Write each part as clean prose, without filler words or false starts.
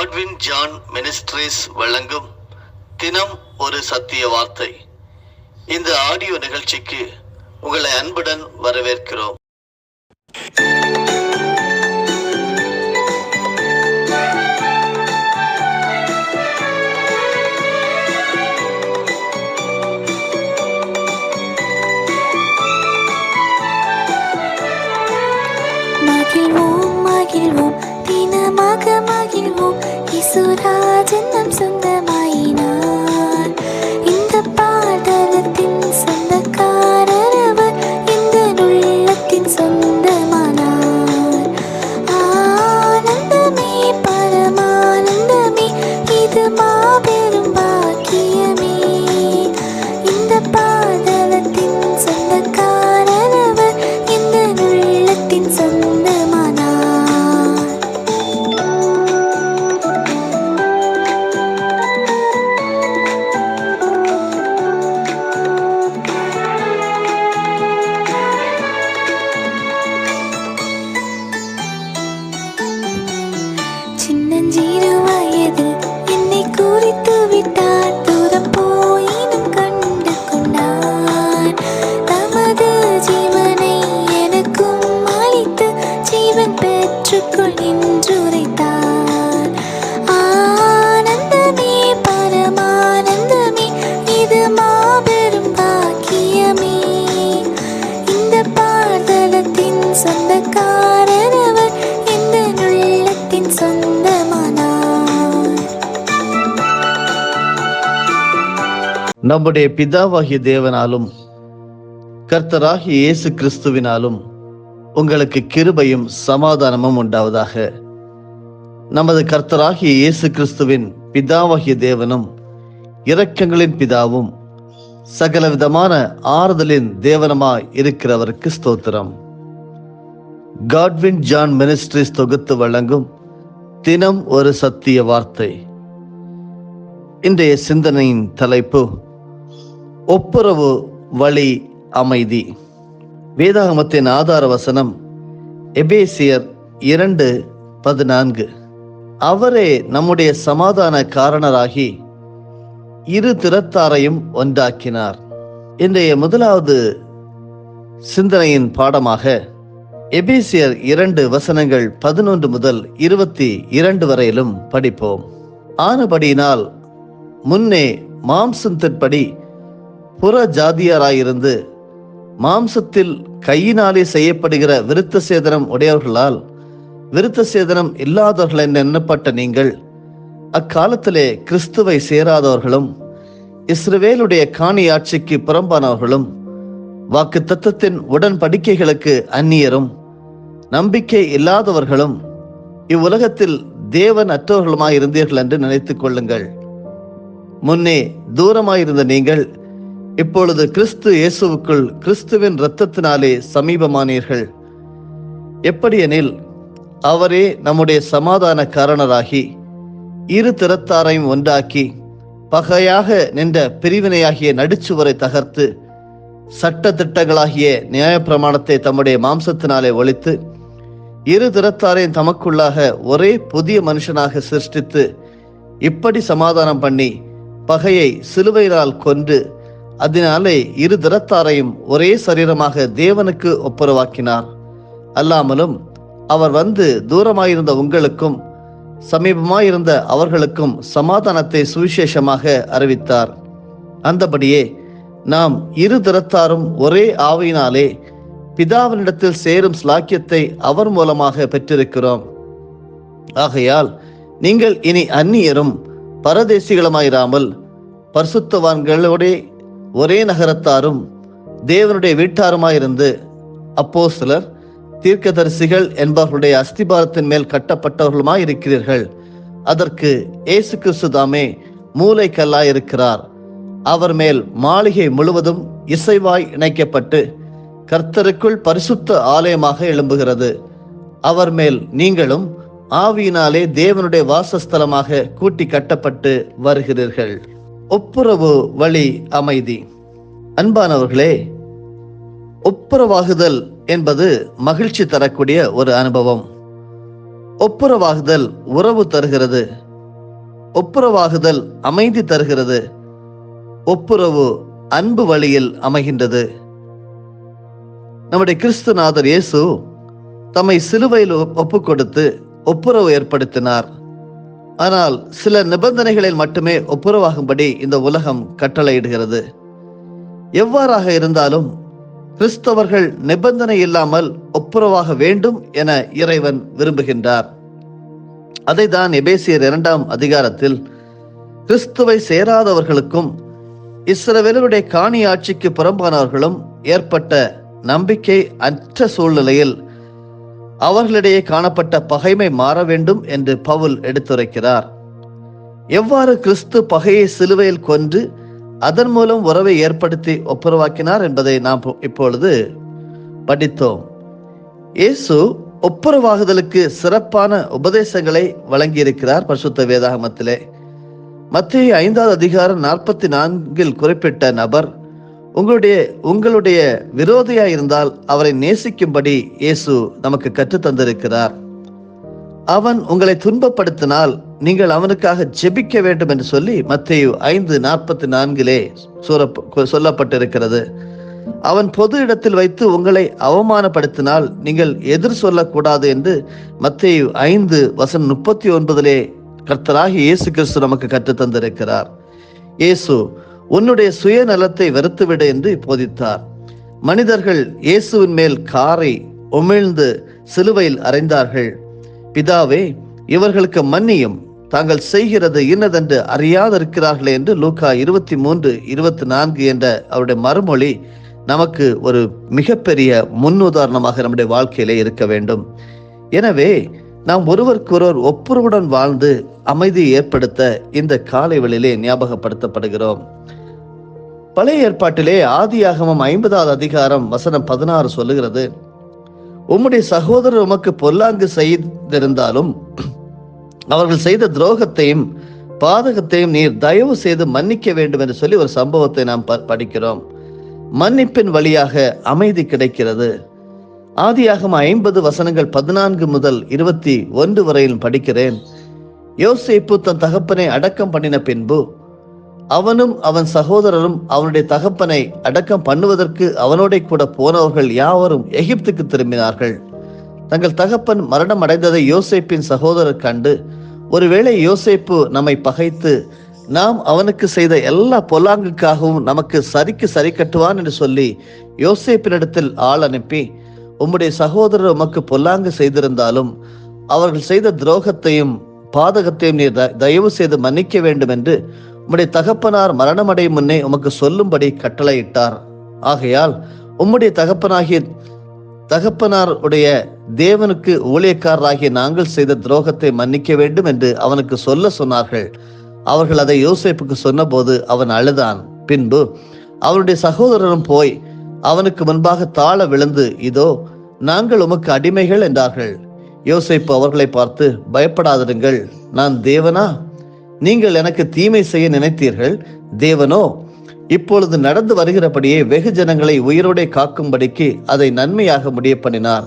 Godwin John ministries வழங்கும் தினம் ஒரு சத்திய வார்த்தை. இந்த ஆடியோ நிகழ்ச்சிக்கு உங்களை அன்புடன் வரவேற்கிறோம். மகிழ்வோம் மகிழ்வோம் தினமாக மகிழ்வோம், இசுராஜன் நம் சொந்தமாயினார். இந்த பாடலத்தின் சொந்தக்காரர் அவர், இந்த உள்ளத்தின் சொந்தமானார். ஆனந்தமே பரமானந்தமே, இது மாபெரும் பாக்கியமே. இந்த பாடலத்தின் சொந்தக்காரர் அவர், இந்த உள்ளத்தின் சொந்தமானார். சின்னஞ்சிறு வயதில் என்னை குறித்து விட்டார், தூரம் போயினும் கண்டு கொண்டார். தமது ஜீவனை எனக்கும் அளித்து ஜீவன் பெற்றுக்கொள் என்று உரைத்தார். ஆனந்தமே பரமானந்தமே, இது மாபெரும் பாக்கியமே. இந்த பாதலத்தின் சொந்தக்காரர் அவர், இந்த உள்ளத்தின் சொந்தமானார். நம்முடைய பிதாவாகிய தேவனாலும் கர்த்தராகிய இயேசு கிறிஸ்துவினாலும் உங்களுக்கு கிருபையும் சமாதானமும் உண்டாவதாக. நமது கர்த்தராகிய இயேசு கிறிஸ்துவின் பிதாவாகிய தேவனும் இரக்கங்களின் பிதாவும் சகலவிதமான ஆறுதலின் தேவனமாய் இருக்கிறவருக்கு ஸ்தோத்திரம். காட்வின் ஜான் மினிஸ்ட்ரீஸ் தொகுத்து வழங்கும் தினம் ஒரு சத்திய வார்த்தை. இன்றைய சிந்தனையின் தலைப்பு ஒப்புரவு வழி அமைதி. வேதாகமத்தின் ஆதார வசனம் எபேசியர் 2:14. அவரே நம்முடைய சமாதான காரணராகி இரு திறத்தாரையும் ஒன்றாக்கினார். இன்றைய முதலாவது சிந்தனையின் பாடமாக எபேசியர் 2 வசனங்கள் 11 முதல் 22 வரையிலும் படிப்போம். ஆனபடியினால் முன்னே மாம்சத்தின்படி புற ஜாதியாராயிருந்து மாம்சத்தில் கையினாலே செய்யப்படுகிற விருத்த சேதனம் உடையவர்களால் விருத்த சேதனம் இல்லாதவர்கள் என்று எண்ணப்பட்ட நீங்கள் அக்காலத்திலே கிறிஸ்துவை சேராதவர்களும் இஸ்ரவேலுடைய காணி ஆட்சிக்கு புறம்பானவர்களும் வாக்கு தத்தத்தின் உடன்படிக்கைகளுக்கு அந்நியரும் நம்பிக்கை இல்லாதவர்களும் இவ்வுலகத்தில் தேவன் அற்றவர்களுமாயிருந்தீர்கள் என்று நினைத்துக் கொள்ளுங்கள். முன்னே தூரமாயிருந்த நீங்கள் இப்பொழுது கிறிஸ்து இயேசுவுக்குள் கிறிஸ்துவின் இரத்தத்தினாலே சமீபமானீர்கள். எப்படியெனில் அவரே நம்முடைய சமாதான காரணராகி இரு திறத்தாரையும் ஒன்றாக்கி பகையாக நின்ற பிரிவினையாகிய நடுச்சுவரை தகர்த்து சட்ட திட்டங்களாகிய நியாயப்பிரமாணத்தை தம்முடைய மாம்சத்தினாலே ஒழித்து இரு திறத்தாரையும் தமக்குள்ளாக ஒரே புதிய மனுஷனாக சிருஷ்டித்து இப்படி சமாதானம் பண்ணி பகையை சிலுவையினால் கொன்று அதனாலே இரு திறத்தாரையும் ஒரே சரீரமாக தேவனுக்கு ஒப்புரவாக்கினார். அல்லாமலும் அவர் வந்து தூரமாயிருந்த உங்களுக்கும் சமீபமாயிருந்த அவர்களுக்கும் சமாதானத்தை சுவிசேஷமாக அறிவித்தார். அந்தபடியே நாம் இரு திறத்தாரும் ஒரே ஆவியினாலே பிதாவினிடத்தில் சேரும் ஸ்லாக்கியத்தை அவர் மூலமாக பெற்றிருக்கிறோம். ஆகையால் நீங்கள் இனி அந்நியரும் பரதேசிகளுமாயிராமல் பரிசுத்தவான்களோட ஒரே நகரத்தாரும் தேவனுடைய வீட்டாருமாயிருந்து அப்போஸ்தலர் தீர்க்கதரிசிகள் என்பவர்களுடைய அஸ்திபாரத்தின் மேல் கட்டப்பட்டவர்களுமாயிருக்கிறீர்கள். அதற்கு இயேசு கிறிஸ்து தாமே மூலைக்கல்லாயிருக்கிறார். அவர் மேல் மாளிகை முழுவதும் இசைவாய் இணைக்கப்பட்டு கர்த்தருக்குள் பரிசுத்த ஆலயமாக எழும்புகிறது. அவர் மேல் நீங்களும் ஆவியினாலே தேவனுடைய வாசஸ்தலமாக கூட்டி கட்டப்பட்டு வருகிறீர்கள். ஒப்புரவு வழி அமைதி. அன்பானவர்களே, ஒப்புரவாகுதல் என்பது மகிழ்ச்சி தரக்கூடிய ஒரு அனுபவம். ஒப்புரவாகுதல் உறவு தருகிறது, ஒப்புரவாகுதல் அமைதி தருகிறது. ஒப்புரவு அன்பு வழியில் அமைகின்றது. நம்முடைய கிறிஸ்துநாதர் இயேசு தம்மை சிலுவையில் ஒப்பு கொடுத்து ஒப்புரவு ஏற்படுத்தினார். ஆனால் சில நிபந்தனைகளில் மட்டுமே ஒப்புரவாகும்படி இந்த உலகம் கட்டளையிடுகிறது. எவ்வாறாக இருந்தாலும் கிறிஸ்தவர்கள் நிபந்தனை இல்லாமல் ஒப்புரவாக வேண்டும் என இறைவன் விரும்புகின்றார். அதை தான் எபேசியர் 2ஆம் அதிகாரத்தில் கிறிஸ்துவை சேராதவர்களுக்கும் இஸ்ரவேலருடைய காணி ஆட்சிக்கு புறம்பானவர்களும் ஏற்பட்ட நம்பிக்கை அற்ற சூழ்நிலையில் அவர்களிடையே காணப்பட்ட பகைமை மாற வேண்டும் என்று பவுல் எடுத்துரைக்கிறார். எவ்வாறு கிறிஸ்து பகையை சிலுவையில் கொன்று அதன் மூலம் உறவை ஏற்படுத்தி ஒப்புரவாக்கினார் என்பதை நாம் இப்பொழுது படித்தோம். இயேசு ஒப்புரவாகுதலுக்கு சிறப்பான உபதேசங்களை வழங்கியிருக்கிறார் பரிசுத்த வேதாகமத்திலே. மத்தேயு 5ஆம் அதிகாரம் 44 குறிப்பிட்ட நபர் உங்களுடைய விரோதியாய் இருந்தால் அவரை நேசிக்கும்படி இயேசு நமக்கு கற்றுத் தந்திருக்கிறார். அவன் உங்களை துன்பப்படுத்தினால் நீங்கள் அவனுக்காக ஜெபிக்க வேண்டும் என்று சொல்லி மத்தேயு 5:44 சொல்லப்பட்டிருக்கிறது. அவன் பொது இடத்தில் வைத்து உங்களை அவமானப்படுத்தினால் நீங்கள் எதிர் சொல்லக்கூடாது என்று மத்தேயு 5:39 கர்த்தராகிய இயேசு கிறிஸ்து நமக்கு கற்றுத் தந்திருக்கிறார். இயேசு உன்னுடைய சுயநலத்தை வெறுத்துவிடு என்று போதித்தார். மனிதர்கள் இயேசுவின் மேல் காரை உமிழ்ந்து சிலுவையில் அறைந்தார்கள். பிதாவே, இவர்களுக்கு மன்னியும், தாங்கள் செய்கிறது இன்னதென்று அறியாதிருக்கிறார்களே என்று லூக்கா 23:24 என்ற அவருடைய மறுமொழி நமக்கு ஒரு மிகப்பெரிய முன்னுதாரணமாக நம்முடைய வாழ்க்கையிலே இருக்க வேண்டும். எனவே நாம் ஒருவருக்கொருவர் ஒப்புரவுடன் வாழ்ந்து அமைதியை ஏற்படுத்த இந்த காலை வேளையிலே ஞாபகப்படுத்தப்படுகிறோம். பழைய ஏற்பாட்டிலே ஆதியாகமம் 50ஆம் அதிகாரம் வசனம் 16 சொல்லுகிறது, உம்முடைய சகோதரர் உமக்கு பொல்லாங்கு செய்திருந்தாலும் அவர்கள் செய்த துரோகத்தையும் பாதகத்தையும் நீர் தயவு செய்து மன்னிக்க வேண்டும் என்று சொல்லி ஒரு சம்பவத்தை நாம் படிக்கிறோம். மன்னிப்பின் வழியாக அமைதி கிடைக்கிறது. ஆதியாகமம் 50 வசனங்கள் 14 முதல் 21 வரையில் படிக்கிறேன். யோசேப்பு தன் தகப்பனை அடக்கம் பண்ணின பின்பு அவனும் அவன் சகோதரரும் அவனுடைய தகப்பனை அடக்கம் பண்ணுவதற்கு அவனோட கூட போனவர்கள் யாவரும் எகிப்துக்கு திரும்பினார்கள். தங்கள் தகப்பன் மரணம் அடைந்ததை யோசேப்பின் சகோதரர் கண்டு, ஒருவேளை யோசேப்பு நம்மை பகைத்து நாம் அவனுக்கு செய்த எல்லா பொல்லாங்குக்காகவும் நமக்கு சரிக்கு சரி கட்டுவான் என்று சொல்லி யோசேப்பினிடத்தில் ஆள் அனுப்பி, உம்முடைய சகோதரர் உமக்கு பொல்லாங்கு செய்திருந்தாலும் அவர்கள் செய்த துரோகத்தையும் பாதகத்தையும் நீர் தயவு செய்து மன்னிக்க வேண்டும் என்று உம்முடைய தகப்பனார் மரணமடையும் முன்னே உமக்கு சொல்லும்படி கட்டளையிட்டார். ஆகையால் உம்முடைய தகப்பனாருடைய தேவனுக்கு ஊழியக்காரராகிய நாங்கள் செய்த துரோகத்தை மன்னிக்க வேண்டும் என்று அவனுக்கு சொன்னார்கள். அவர்கள் அதை யோசேப்புக்கு சொன்னபோது அவன் அழுதான். பின்பு அவருடைய சகோதரரும் போய் அவனுக்கு முன்பாக தாழ விழுந்து, இதோ நாங்கள் உமக்கு அடிமைகள் என்றார்கள். யோசேப்பு அவர்களை பார்த்து, பயப்படாதிருங்கள், நான் தேவனா? நீங்கள் எனக்கு தீமை செய்ய நினைத்தீர்கள், தேவனோ இப்பொழுது நடந்து வருகிறபடியே வெகு ஜனங்களை உயிரோடே காக்கும்படிக்கு அதை நன்மையாக முடிய பண்ணினார்.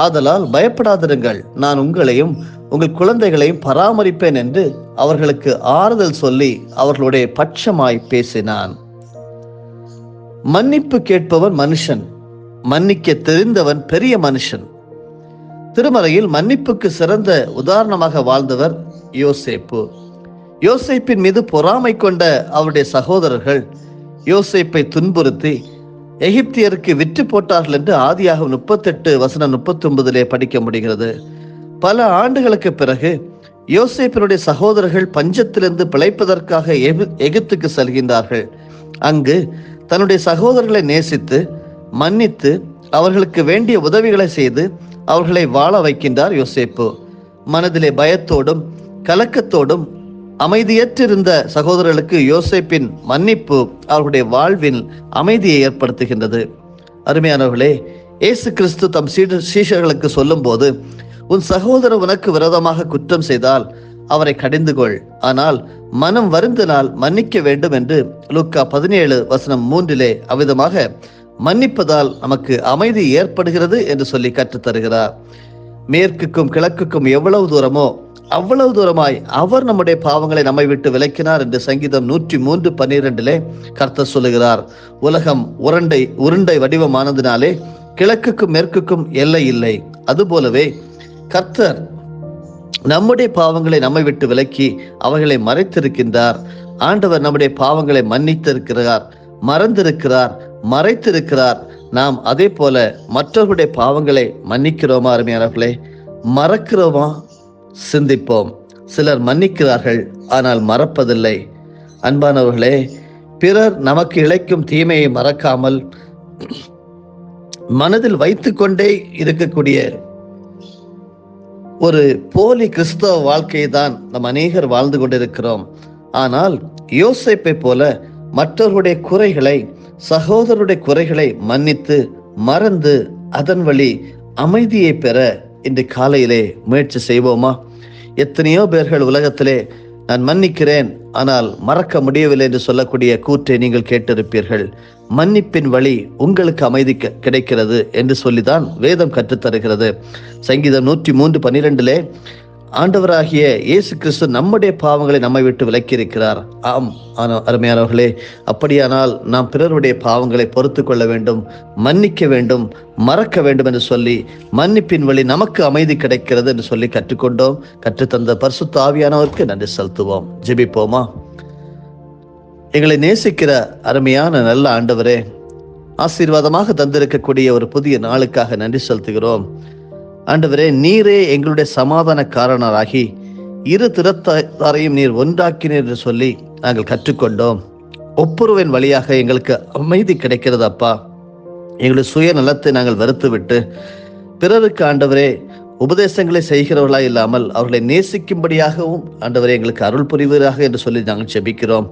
ஆதலால் பயப்படாதிருங்கள், நான் உங்களையும் உங்கள் குழந்தைகளையும் பராமரிப்பேன் என்று அவர்களுக்கு ஆறுதல் சொல்லி அவர்களுடைய பட்சமாய் பேசினான். மன்னிப்பு கேட்பவன் மனுஷன், மன்னிக்க தெரிந்தவன் பெரிய மனுஷன். திருமறையில் மன்னிப்புக்கு சிறந்த உதாரணமாக வாழ்ந்தவர் யோசேப்பு. யோசேப்பின் மீது பொறாமை கொண்ட அவருடைய சகோதரர்கள் யோசேப்பை துன்புறுத்தி எகிப்தியருக்கு விற்று போட்டார்கள் என்று ஆதியாகமம் 38:39 படிக்க முடிகிறது. பல ஆண்டுகளுக்கு பிறகு யோசேப்பினுடைய சகோதரர்கள் பஞ்சத்திலிருந்து பிழைப்பதற்காக எகிப்துக்கு செல்கின்றார்கள். அங்கு தன்னுடைய சகோதரர்களை நேசித்து மன்னித்து அவர்களுக்கு வேண்டிய உதவிகளை செய்து அவர்களை வாழ வைக்கின்றார் யோசேப்பு. மனதிலே பயத்தோடும் கலக்கத்தோடும் அமைதியற்றிருந்த சகோதரர்களுக்கு யோசேப்பின் மன்னிப்பு அவர்களுடைய வாழ்வில் அமைதியை ஏற்படுத்துகின்றது. அருமையானவர்களே, இயேசு கிறிஸ்து தம் சீஷர்களுக்கு சொல்லும் போது, உன் சகோதரர் உனக்கு விரோதமாக குற்றம் செய்தால் அவரை கடிந்து கொள், ஆனால் மனம் வருந்தினால் மன்னிக்க வேண்டும் என்று லூக்கா 17:3 அவ்விதமாக மன்னிப்பதால் நமக்கு அமைதி ஏற்படுகிறது என்று சொல்லி கற்றுத்தருகிறார். மேற்குக்கும் கிழக்குக்கும் எவ்வளவு தூரமோ அவ்வளவு தூரமாய் அவர் நம்முடைய பாவங்களை நம்மை விட்டு விலக்கினார் என்று சங்கீதம் 103:12 கர்த்தர் சொல்லுகிறார். உலகம் உருண்டை வடிவமானதினாலே கிழக்குக்கும் மேற்குக்கும் எல்லை இல்லை. அதுபோலவே கர்த்தர் நம்முடைய பாவங்களை நம்மை விட்டு விலக்கி அவைகளை மறைத்திருக்கின்றார். ஆண்டவர் நம்முடைய பாவங்களை மன்னித்திருக்கிறார், மறைத்திருக்கிறார். நாம் அதே போல மற்றவர்களுடைய பாவங்களை மன்னிக்கிறோமா அருமையானவர்களே? மறக்கிறோமா? சிந்திப்போம். சிலர் மன்னிக்கிறார்கள், ஆனால் மறப்பதில்லை. அன்பானவர்களே, பிறர் நமக்கு இழைக்கும் தீமையை மறக்காமல் மனதில் வைத்துக்கொண்டே இருக்கக்கூடிய ஒரு போலி கிறிஸ்தவ வாழ்க்கையை தான் நம் அநேகர் வாழ்ந்து கொண்டிருக்கிறோம். ஆனால் யோசேப்பை போல மற்றவர்களுடைய குறைகளை, சகோதரருடைய குறைகளை மன்னித்து மறந்து அதன் வழி அமைதியை பெற இன்று காலையிலே முயற்சி செய்வோமா? எத்தனையோ பேர்கள் உலகத்திலே நான் மன்னிக்கிறேன் ஆனால் மறக்க முடியவில்லை என்று சொல்லக்கூடிய கூற்றை நீங்கள் கேட்டிருப்பீர்கள். மன்னிப்பின் வழி உங்களுக்கு அமைதி கிடைக்கிறது என்று சொல்லிதான் வேதம் கற்றுத்தருகிறது. சங்கீதம் 103:12 ஆண்டவராகிய இயேசு கிறிஸ்து நம்முடைய பாவங்களை நம்மை விட்டு விலக்கி இருக்கிறார். ஆம் அருமையானவர்களே, அப்படியானால் நாம் பிறருடைய பாவங்களை பொறுத்து கொள்ள வேண்டும், மன்னிக்க வேண்டும், மறக்க வேண்டும் என்று சொல்லி மன்னிப்பின் வழி நமக்கு அமைதி கிடைக்கிறது என்று சொல்லி கற்றுக்கொண்டோம். கற்றுத்தந்த பரிசுத்த ஆவியானவருக்கு நன்றி செலுத்துவோம். ஜெபிப்போமா? எங்களை நேசிக்கிற அருமையான நல்ல ஆண்டவரே, ஆசீர்வாதமாக தந்திருக்கக்கூடிய ஒரு புதிய நாளுக்காக நன்றி செலுத்துகிறோம். ஆண்டவரே, நீரே எங்களுடைய சமாதானக்காரனராகி இரு திறத்தாரையும் நீர் ஒன்றாக்கினீர் என்று சொல்லி நாங்கள் கற்றுக்கொண்டோம். ஒப்புரவின் வழியாக எங்களுக்கு அமைதி கிடைக்கிறது அப்பா. எங்களுடைய சுயநலத்தை நாங்கள் வெறுத்து விட்டு பிறருக்கு ஆண்டவரே உபதேசங்களை செய்கிறவர்களாக இல்லாமல் அவர்களை நேசிக்கும்படியாகவும் ஆண்டவரே எங்களுக்கு அருள் புரிவீராக என்று சொல்லி நாங்கள் ஜெபிக்கிறோம்.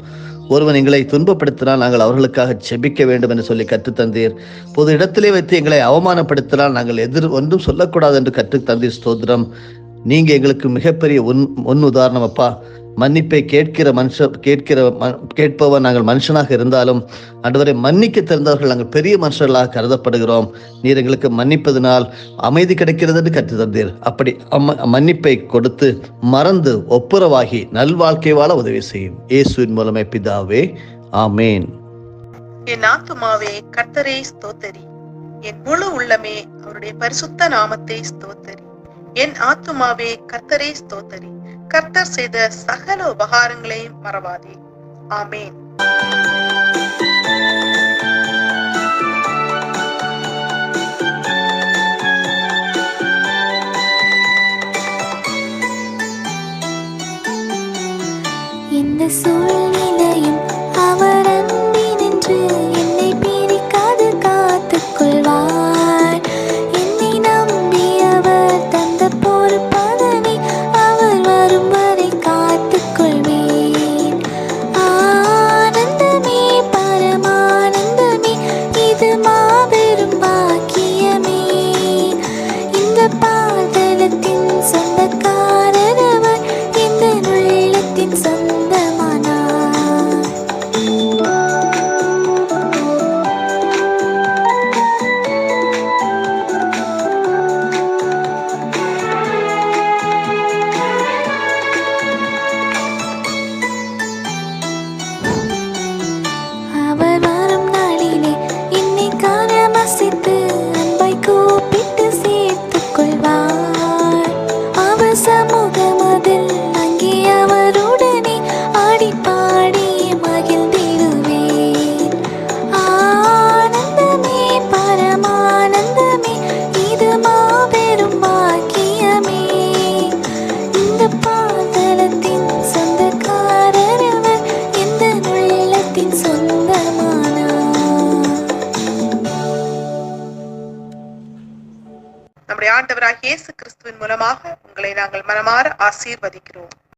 ஒருவன் எங்களை துன்பப்படுத்தினால் நாங்கள் அவர்களுக்காக ஜெபிக்க வேண்டும் என்று சொல்லி கற்றுத்தந்தீர். பொது இடத்திலே வைத்து எங்களை அவமானப்படுத்தினால் நாங்கள் ஒன்றும் சொல்லக்கூடாது என்று கற்றுத்தந்தீர். ஸ்தோத்திரம். நீங்க எங்களுக்கு மிகப்பெரிய முன் உதாரணம் அப்பா. மன்னிப்பை கேட்பவன் நாங்கள் மனுஷனாக இருந்தாலும் ஆண்டவரை மன்னிக்க தெரிந்தவர்கள் நாங்கள் பெரிய மனுஷர்களாக கருதப்படுகிறோம். நீர் எங்களுக்கு மன்னிப்பதனால் அமைதி கிடைக்கிறது என்று கற்று தந்தீர். அப்படி மன்னிப்பை கொடுத்து மறந்து ஒப்புரவாகி நல்வாழ்க்கை வாழ உதவி செய்யும். இயேசுவின் மூலமே பிதாவே, ஆமேன். என் ஆத்துமாவே கர்த்தரை ஸ்தோத்தரி, என் முழு உள்ளமே அவருடைய பரிசுத்த நாமத்தை ஸ்தோத்தரி. என் ஆத்துமாவே கர்த்தரை ஸ்தோத்தரி, கர்த்தர் செய்த சகல உபகாரங்களையும் மறவாதே. ஆமேன். இந்த சூழ்நிலையும் அவர் அன்பினின்று என்னை பிரிக்காது காத்துக் கொள்வார். என்னை நம்பி அவர் தந்த பொறுப்பதனை அவர் வரும் வரை காத்துக் கொள்வேன். ஆனந்தமே பரமானந்தமே, இது மாபெரும் பாக்கியமே. இந்த பாதலத்தின் சொந்தக்காரர் அவர், இந்த உள்ளத்தின் நம்முடைய ஆண்டவராகிய இயேசு கிறிஸ்துவின் மூலமாக உங்களை நாங்கள் மனமாற ஆசீர்வதிக்கிறோம்.